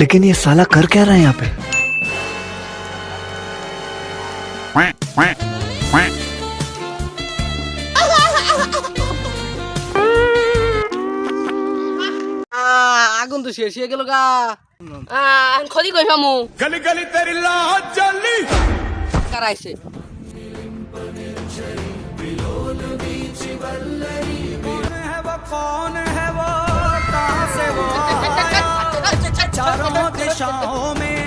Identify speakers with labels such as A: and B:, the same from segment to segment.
A: लेकिन ये साला कर क्या रहा है यहाँ पे?
B: আগুন তো শেষ হয়ে গেল গা।
C: আমি খদি কই ফামু
D: गली गली तेरी लाज जली
B: কারাইছে
D: है वो कौन है वो कहाँ से वो चारों दिशाओं में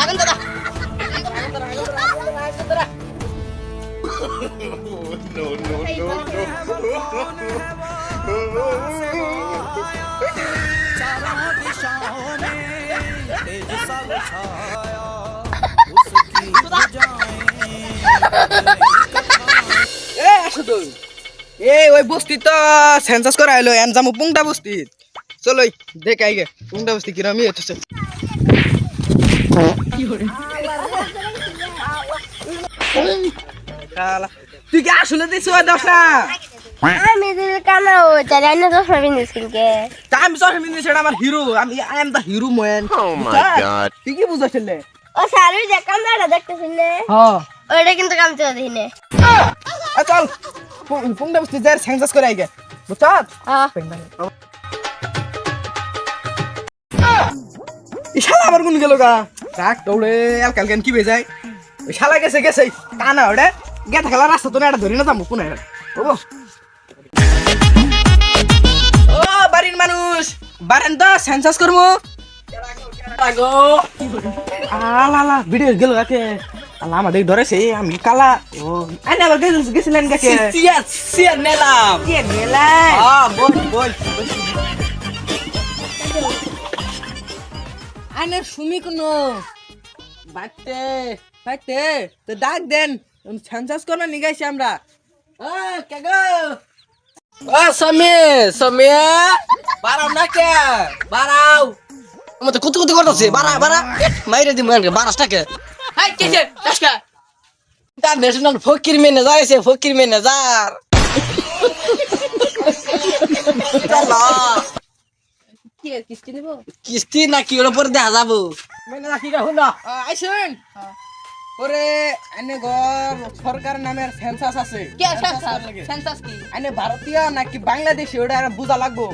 C: আগুন দাদা
D: चारों दिशाओं में तेज सा छाया उसकी
B: এ আসো তো ওই বস্তি তো সেন্সাস করা হলো এনজামু পুংটা বস্তি চলো দেখ আইগে পুংটা বস্তি কিরমই হচ্ছে তুই কি আসলে দিছ দশ না
E: আমি যদি কানা ও তাহলে আমি তো সবই নিসকিনকে
B: তা আমি সব মিনি সেটা আমার হিরো আমি I am the hero man তুই কি বুঝাইছিলে
E: ও সারি যে কামড়া দেখতেছিস নে
B: হ্যাঁ
E: ওইটা কিন্তু কাম চলে দিনে
B: চল পুংটা বস্তি যার সেন্সাস করে আইগে বুঝছাত
E: হ্যাঁ
B: এই শালা আবার কোন গেল গা রাখ দৌড়ে কাল কেন কি বেজায় ওই শালা গেছে গেছে কানা ওটা গেট খেলা রাস্তা তো না এটা ধরি না যাবো কোন ও বাড়ির মানুষ বারেন তো সেন্সাস করবো আলা ভিডিও গেল কাকে আলা আমাদের ধরেছে আমি কালা ও আইনে আবার গেছিলেন কাকে সিয়ার নেলাম বল বল আইনে শুমি কোনো বাইতে বাইতে তো ডাক দেন সেন্সাস করবে নিগাইছি আমরা ও কে গো ও সমে বারাও না কে বারাও আমার তো কুতু কুতু করতেছে বারা মাইরে দি মান বারাসটাকে
C: হাই কেছে টাসকা
B: তার ন্যাশনাল ফকির ম্যানেজার আছে ফকির ম্যানেজার চলো
C: কি কিস্তি নিব
B: কিস্তি না কি ওর উপর দেখা যাবো ম্যানেজার কি রাখুন না আইসুন ওরে আনে ঘর সরকার নামের সেন্সাস আছে
C: কি সেন্সাস কি
B: আনে ভারতীয় নাকি বাংলাদেশি ওটা আর বুঝা লাগবো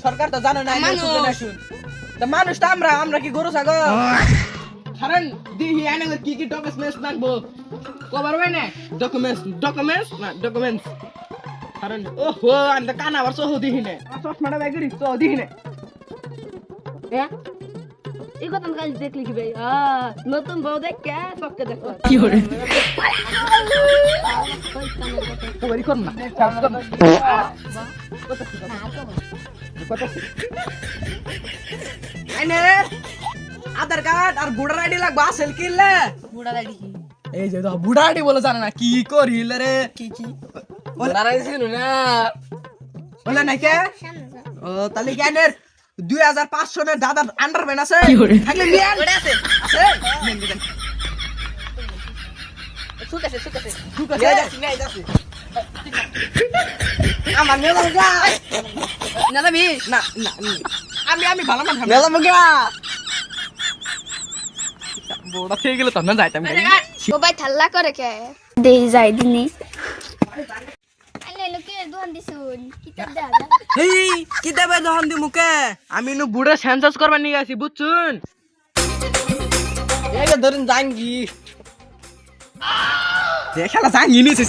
B: সরকার তো জানো না মানুষ তো আমরা কি গরু ছাগল কারণ দিহি আনে কি কি ডকুমেন্টস লাগবো কবার হয় না ডকুমেন্টস কারণ ওহো আমি কানা আবার সহ দিহি না চশমাটা ব্যাগেরি সহ দিহি না
C: এই কথা কাল দেখলি কি ভাই নতুন বউ দেখ কে সবকে দেখো
B: কবারি কর না আইনে আধার কার্ড আর ভোটার আইডি লাগবে আসল কিনলে
C: বুড়া দাড়ি কি
B: এই যে বুড়া আইডি বলে জানে না কি করিলে রে
C: কি
B: ভোটার আইডি ছিল না বলে না কে ও তাহলে জ্ঞানের 2500 এর দাদার আন্ডারপ্যান্ট আছে থাকলে নিয়ে আন
C: আছে
B: আছে নিয়ে দেন
C: সুক আছে
B: ঠিক আছে নিয়ে যাচ্ছি আমার নিয়ে যাবো গা
C: না যাবি
B: না না আমি ভালো না নিয়ে যাবো গা বড়া থেকে গেলে তখন যাইতাম
E: ও ভাই ঠাল্লা করে কে দেই যাই দিলি আলে লোকে দোকান দিছুন কিতাব দে আলা
B: এই কিতাবে যখন দি মুকে আমি নু বুড়ে সেন্সাস করবার নিয়ে গেছি বুঝছুন এগে ধরুন জাঙ্গি দেখালা জাঙ্গি নিছে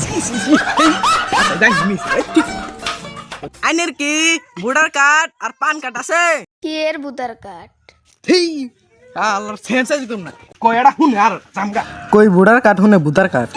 B: জাঙ্গি নিছে আইনের কি ভোটার কার্ড আর পান কার্ড আছে
E: কি এর বুদার কাট
B: হেই আল্লাহ সেন্সাস করুম না কয়টা হুনে আর জামগা কই ভোটার কার্ড হুনে ভোটার কার্ড